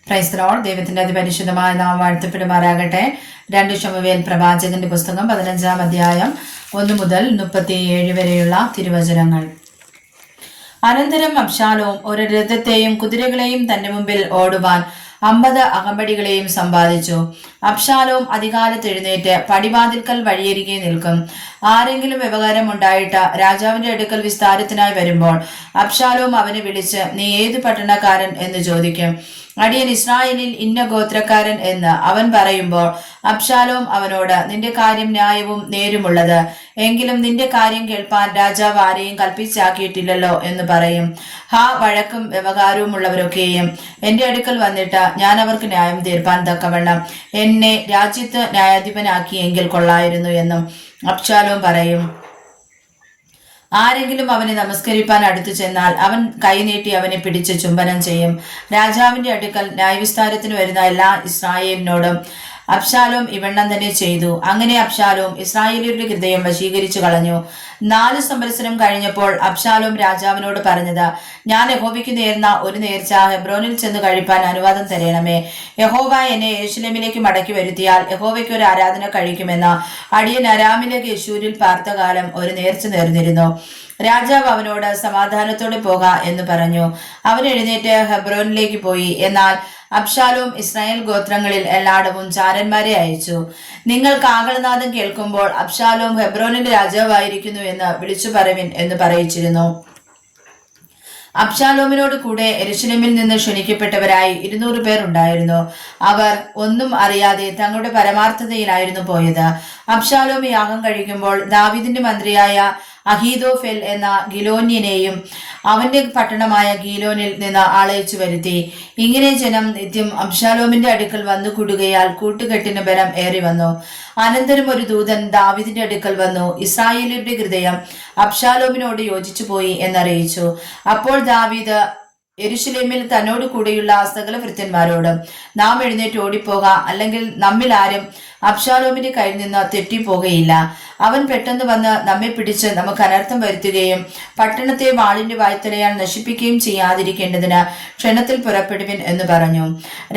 Praise the Lord. ദൈവത്തിന്റെ അതിപരിശുദ്ധമായ നാമം വാഴ്ത്തപ്പെടുമാറാകട്ടെ. 2 ശമൂവേൽ പ്രവാചകന്റെ പുസ്തകം 15-ാം അധ്യായം 1 മുതൽ 37 വരെയുള്ള തിരുവചനങ്ങൾ. അനന്തരം അബ്ശാലോം ഒരു രഥത്തെയും കുതിരകളെയും തന്റെ മുമ്പിൽ ഓടുവാൻ 50 അകമ്പടികളെയും സമ്പാദിച്ചു. അബ്ശാലോം അതികാലത്ത് എഴുന്നേറ്റ് പടിവാതിൽക്കൽ വഴിയരികെ നിൽക്കും. ആരെങ്കിലും വ്യവഹാരം ഉണ്ടായിട്ട് രാജാവിന്റെ അടുക്കൽ വിസ്താരത്തിനായി വരുമ്പോൾ അബ്ശാലോം അവനെ വിളിച്ച്, നീ ഏതു പട്ടണക്കാരൻ എന്ന് ചോദിക്കും. അടിയൻ ഇസ്രായേലിൽ ഇന്ന ഗോത്രക്കാരൻ എന്ന് അവൻ പറയുമ്പോൾ അബ്ശാലോം അവനോട്, നിന്റെ കാര്യം ന്യായവും നേരുമുള്ളത്, എങ്കിലും നിന്റെ കാര്യം കേൾപ്പാൻ രാജാവ് ആരെയും കൽപ്പിച്ചാക്കിയിട്ടില്ലല്ലോ എന്ന് പറയും. വഴക്കും വ്യവഹാരവും ഉള്ളവരൊക്കെയും എന്റെ അടുക്കൽ വന്നിട്ട് ഞാൻ അവർക്ക് ന്യായം തീർപ്പാൻ തക്കവണ്ണം എന്നെ രാജ്യത്ത് ന്യായാധിപനാക്കിയെങ്കിൽ കൊള്ളായിരുന്നു എന്നും അബ്ശാലോം പറയും. ആരെങ്കിലും അവനെ നമസ്കരിപ്പാൻ അടുത്തു ചെന്നാൽ അവൻ കൈനീട്ടി അവനെ പിടിച്ച് ചുംബനം ചെയ്യും. രാജാവിന്റെ അടുക്കൽ ന്യായവിസ്താരത്തിന് വരുന്ന എല്ലാ ഇസ്രായേലിനോടും അബ്ശാലോം ഇവണ്ണം തന്നെ ചെയ്തു. അങ്ങനെ അബ്ശാലോം ഇസ്രായേലിയരുടെ ഹൃദയം വശീകരിച്ചു കളഞ്ഞു. 4 സംവത്സരം കഴിഞ്ഞപ്പോൾ അബ്ശാലോം രാജാവിനോട് പറഞ്ഞത്, ഞാൻ യഹോവയ്ക്ക് നേർന്ന ഒരു നേർച്ച ഹെബ്രോനിൽ ചെന്ന് കഴിപ്പാൻ അനുവാദം തരണമേ. യഹോവ എന്നെ യെരൂശലേമിലേക്ക് മടക്കി വരുത്തിയാൽ യഹോവയ്ക്ക് ഒരു ആരാധന കഴിക്കുമെന്ന് അടിയൻ അരാമിലെ ഗെശൂരിൽ പാർത്ത കാലം ഒരു നേർച്ച നേർന്നിരുന്നു. രാജാവ് അവനോട്, സമാധാനത്തോടെ പോക എന്ന് പറഞ്ഞു. അവൻ എഴുന്നേറ്റ് ഹെബ്രോനിലേക്ക് പോയി. എന്നാൽ അബ്ശാലോം ഇസ്രായേൽ ഗോത്രങ്ങളിൽ എല്ലായിടവും ചാരന്മാരെ അയച്ചു. നിങ്ങൾ കാഹളനാദം കേൾക്കുമ്പോൾ അബ്ശാലോം ഹെബ്രോനിന്റെ രാജാവായിരിക്കുന്നു എന്ന് വിളിച്ചു പറവിൻ എന്ന് പറയിച്ചിരുന്നു. അബ്ശാലോമിനോട് കൂടെ യെരൂശലേമിൽ നിന്ന് ക്ഷണിക്കപ്പെട്ടവരായി 200 പേർ ഉണ്ടായിരുന്നു. അവർ ഒന്നും അറിയാതെ തങ്ങളുടെ പരമാർത്ഥതയിലായിരുന്നു പോയത്. അബ്ശാലോം യാഗം കഴിക്കുമ്പോൾ ദാവീദിന്റെ മന്ത്രിയായ അഹീതോഫെൽ എന്ന ഗിലോന്യനെയും അവന്റെ പട്ടണമായ ഗീലോനിൽ നിന്ന് ആളയച്ചു വരുത്തി. ഇങ്ങനെ ജനം നിത്യം അബ്ശാലോമിന്റെ അടുക്കൽ വന്നു കൂടുകയാൽ കൂട്ടുകെട്ടിന് ബലം ഏറി വന്നു. അനന്തരം ഒരു ദൂതൻ ദാവീദിന്റെ അടുക്കൽ വന്നു ഇസ്രായേലിന്റെ ഹൃദയം അബ്ശാലോമിനോട് യോജിച്ചു പോയി എന്നറിയിച്ചു. അപ്പോൾ ദാവീദ് യെരൂശലേമിൽ തന്നോട് കൂടെയുള്ള സകല ഭൃത്യന്മാരോട്, നാം എഴുന്നേറ്റ് ഓടിപ്പോക, അല്ലെങ്കിൽ നമ്മിൽ ആരും അബ്ശാലോമിന്റെ കയ്യിൽ നിന്ന് തെറ്റിപ്പോകയില്ല. അവൻ പെട്ടെന്ന് വന്ന് നമ്മെ പിടിച്ച് നമുക്ക് അനർത്ഥം വരുത്തുകയും പട്ടണത്തെ വാളിന്റെ വായ്ത്തലയാൽ നശിപ്പിക്കുകയും ചെയ്യാതിരിക്കേണ്ടതിന് ക്ഷണത്തിൽ പുറപ്പെടുവിൻ എന്ന് പറഞ്ഞു.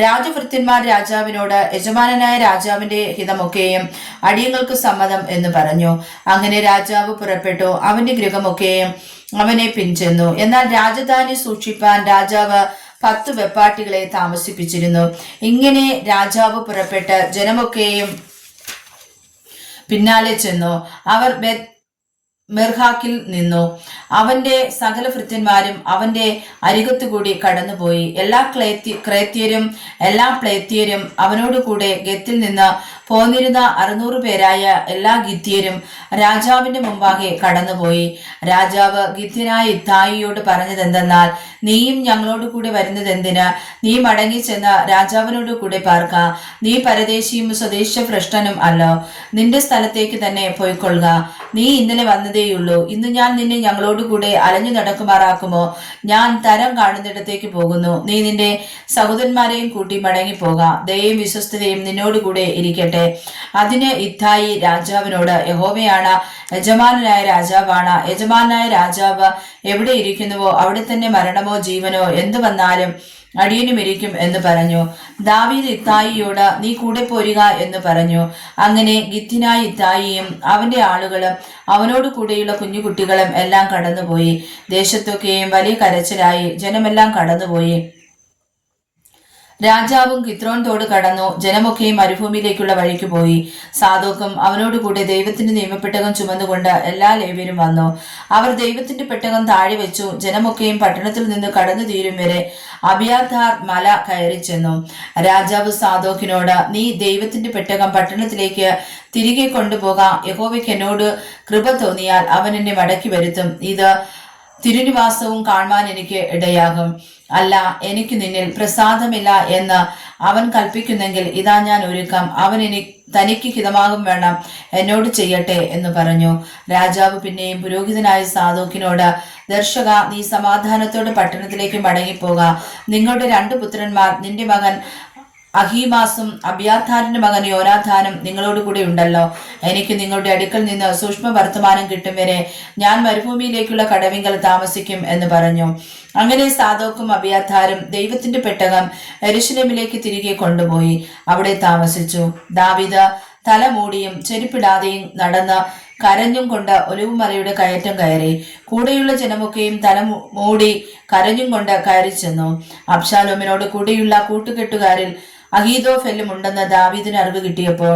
രാജഭൃത്യന്മാർ രാജാവിനോട്, യജമാനനായ രാജാവിന്റെ ഹിതമൊക്കെയും അടിയങ്ങൾക്ക് സമ്മതം എന്ന് പറഞ്ഞു. അങ്ങനെ രാജാവ് പുറപ്പെട്ടു. അവന്റെ ഗൃഹമൊക്കെയും അവനെ പിൻചെന്നു. എന്നാൽ രാജധാനി സൂക്ഷിപ്പാൻ രാജാവ് 10 വെപ്പാട്ടികളെ താമസിപ്പിച്ചിരുന്നു. ഇങ്ങനെ രാജാവ് പുറപ്പെട്ട് ജനമൊക്കെയും പിന്നാലെ ചെന്നു. അവർ മെർഹാക്കിൽ നിന്നു. അവന്റെ സകല ഭൃത്യന്മാരും അവന്റെ അരികത്തുകൂടി കടന്നുപോയി. എല്ലാ ക്രേത്യരും എല്ലാ പ്ലേത്യരും അവനോടുകൂടെ ഗത്തിൽ നിന്ന് പോന്നിരുന്ന 600 പേരായ എല്ലാ ഗിത്യരും രാജാവിന്റെ മുമ്പാകെ കടന്നുപോയി. രാജാവ് ഗിത്യനായ ഇത്തായിയോട് പറഞ്ഞതെന്തെന്നാൽ, നീയും ഞങ്ങളോട് കൂടെ വരുന്നതെന്തിന്? നീ മടങ്ങി ചെന്ന് രാജാവിനോട് കൂടെ പാർക്ക. നീ പരദേശിയും സ്വദേശ ഭ്രഷ്ടനും അല്ലോ. നിന്റെ സ്ഥലത്തേക്ക് തന്നെ പോയിക്കൊള്ളുക. നീ ഇന്നലെ വന്നതേയുള്ളൂ. ഇന്ന് ഞാൻ നിന്നെ ഞങ്ങളോട് കൂടെ അലഞ്ഞു നടക്കുമാറാക്കുമോ? ഞാൻ തരം കാണുന്നിടത്തേക്ക് പോകുന്നു. നീ നിന്റെ സഹോദരന്മാരെയും കൂട്ടി മടങ്ങിപ്പോക. ദയയും വിശ്വസ്തതയും നിന്നോടുകൂടെ ഇരിക്കട്ടെ. അതിന് ഇത്തായി രാജാവിനോട്, യഹോവയാണ് യജമാനായ രാജാവാണ്. യജമാനായ രാജാവ് എവിടെ ഇരിക്കുന്നുവോ അവിടെ തന്നെ മരണമോ ജീവനോ എന്തു വന്നാലും അടിയനും ഇരിക്കും എന്ന് പറഞ്ഞു. ദാവീദ് ഇത്തായിയോട്, നീ കൂടെ പോരുക എന്ന് പറഞ്ഞു. അങ്ങനെ ഗിത്യനായ ഇത്തായിയും അവന്റെ ആളുകളും അവനോട് കൂടെയുള്ള കുഞ്ഞുകുട്ടികളും എല്ലാം കടന്നുപോയി. ദേശത്തൊക്കെയും വലിയ കരച്ചിലായി. ജനമെല്ലാം കടന്നുപോയി. രാജാവും കിത്രോൻ തോട് കടന്നു. ജനമൊക്കെയും മരുഭൂമിയിലേക്കുള്ള വഴിക്ക് പോയി. സാദോക്കും അവനോടുകൂടെ ദൈവത്തിന്റെ നിയമപ്പെട്ടകം ചുമന്നുകൊണ്ട് എല്ലാ ലേവ്യരും വന്നു. അവർ ദൈവത്തിന്റെ പെട്ടകം താഴെ വെച്ചു. ജനമൊക്കെയും പട്ടണത്തിൽ നിന്ന് കടന്നു തീരും വരെ അബിയാഥാർ മല കയറി ചെന്നു. രാജാവ് സാദോക്കിനോട്, നീ ദൈവത്തിന്റെ പെട്ടകം പട്ടണത്തിലേക്ക് തിരികെ കൊണ്ടുപോക. യഹോവയ്ക്ക് എന്നോട് കൃപ തോന്നിയാൽ അവൻ എന്നെ മടക്കി വരുത്തും. ഇത് തിരുനിവാസവും കാണുവാൻ എനിക്ക് ഇടയാകും. അല്ല, എനിക്ക് നിന്നിൽ പ്രസാദമില്ല എന്ന് അവൻ കൽപ്പിക്കുന്നെങ്കിൽ ഇതാ ഞാൻ ഒരുക്കം. അവൻ തനിക്ക് ഹിതമാകും വേണം എന്നോട് ചെയ്യട്ടെ എന്ന് പറഞ്ഞു. രാജാവ് പിന്നെയും പുരോഹിതനായ സാദോക്കിനോട്, ദർശക, നീ സമാധാനത്തോടെ പട്ടണത്തിലേക്ക് മടങ്ങിപ്പോക. നിങ്ങളുടെ 2 പുത്രന്മാർ നിന്റെ മകൻ അഹീമാസും അബ്യാഥാരിന്റെ മകൻ യോനാഥാനും നിങ്ങളോട് കൂടെ ഉണ്ടല്ലോ. എനിക്ക് നിങ്ങളുടെ അടുക്കൽ നിന്ന് സൂക്ഷ്മ വർത്തമാനം കിട്ടും വരെ ഞാൻ മരുഭൂമിയിലേക്കുള്ള കടവിങ്കൽ താമസിക്കും എന്ന് പറഞ്ഞു. അങ്ങനെ സാദോക്കും അബ്യാഥാരും ദൈവത്തിന്റെ പെട്ടകം യെരൂശലേമിലേക്ക് തിരികെ കൊണ്ടുപോയി അവിടെ താമസിച്ചു. ദാവീദ് തലമൂടിയും ചെരുപ്പിടാതെയും നടന്ന് കരഞ്ഞും കൊണ്ട് ഒലിവുമലയുടെ കയറ്റം കയറി. കൂടെയുള്ള ജനമൊക്കെയും മൂടി കരഞ്ഞും കൊണ്ട് കയറി ചെന്നു. അബ്ശാലോമിനോട് കൂടെയുള്ള കൂട്ടുകെട്ടുകാരിൽ അഹീതോഫെല്ലും ഉണ്ടെന്ന് ദാവീദിന് അറിവ് കിട്ടിയപ്പോൾ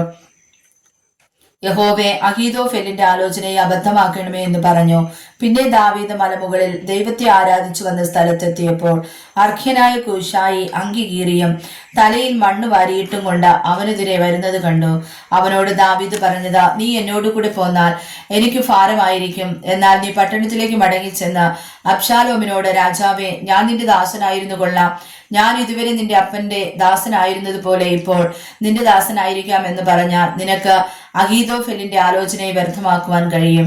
യഹോവേ, അഹീതോഫെല്ലിന്റെ ആലോചനയെ അബദ്ധമാക്കണമേ എന്ന് പറഞ്ഞു. പിന്നെ ദാവീദ് മലമുകളിൽ ദൈവത്തെ ആരാധിച്ചു വന്ന സ്ഥലത്തെത്തിയപ്പോൾ അർഖ്യനായ കൂശായി അങ്കി കീറിയും തലയിൽ മണ്ണ് വാരിയിട്ടും കൊണ്ട് അവനെതിരെ വരുന്നത് കണ്ടു. അവനോട് ദാവീദ് പറഞ്ഞത്, നീ എന്നോട് കൂടെ പോന്നാൽ എനിക്ക് ഭാരമായിരിക്കും. എന്നാൽ നീ പട്ടണത്തിലേക്ക് മടങ്ങിച്ചെന്ന് അബ്ശാലോമിനോട്, രാജാവേ, ഞാൻ നിന്റെ ദാസനായിരുന്നു കൊള്ളാം. ഞാൻ ഇതുവരെ നിന്റെ അപ്പന്റെ ദാസനായിരുന്നത് പോലെ ഇപ്പോൾ നിന്റെ ദാസനായിരിക്കാം എന്ന് പറഞ്ഞാൽ നിനക്ക് അഹീതോഫെല്ലിന്റെ ആലോചനയെ വ്യർത്ഥമാക്കുവാൻ കഴിയും.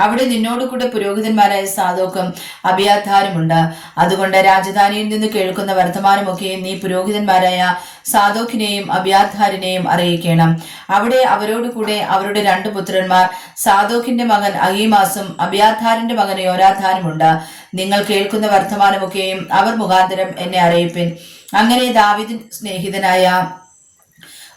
അവിടെ നിന്നോട് കൂടെ പുരോഹിതന്മാരായ സാദോക്കും അബ്യാഥാരുമുണ്ട്. അതുകൊണ്ട് രാജധാനിയിൽ നിന്ന് കേൾക്കുന്ന വർത്തമാനമൊക്കെയും നീ പുരോഹിതന്മാരായ സാദോക്കിനെയും അബ്യാഥാരിനെയും അറിയിക്കണം. അവിടെ അവരോട് കൂടെ അവരുടെ 2 പുത്രന്മാർ സാദോക്കിന്റെ മകൻ അഹീമാസും അബ്യാഥാരിന്റെ മകൻ യോനാഥാനുമുണ്ട്. നിങ്ങൾ കേൾക്കുന്ന വർത്തമാനമൊക്കെയും അവർ മുഖാന്തരം എന്നെ അറിയിപ്പിൻ. അങ്ങനെ ദാവീദിൻ സ്നേഹിതനായ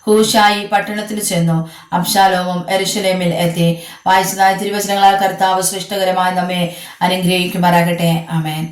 ഹൂശായി പട്ടണത്തിൽ ചെന്നു. അബ്ശാലോമും യെരൂശലേമിൽ എത്തി. വായിച്ചതായ തിരുവചനങ്ങളാൽ കർത്താവ് സൃഷ്ടകരമായി നമ്മെ അനുഗ്രഹിക്കുമാറാകട്ടെ. ആമേൻ.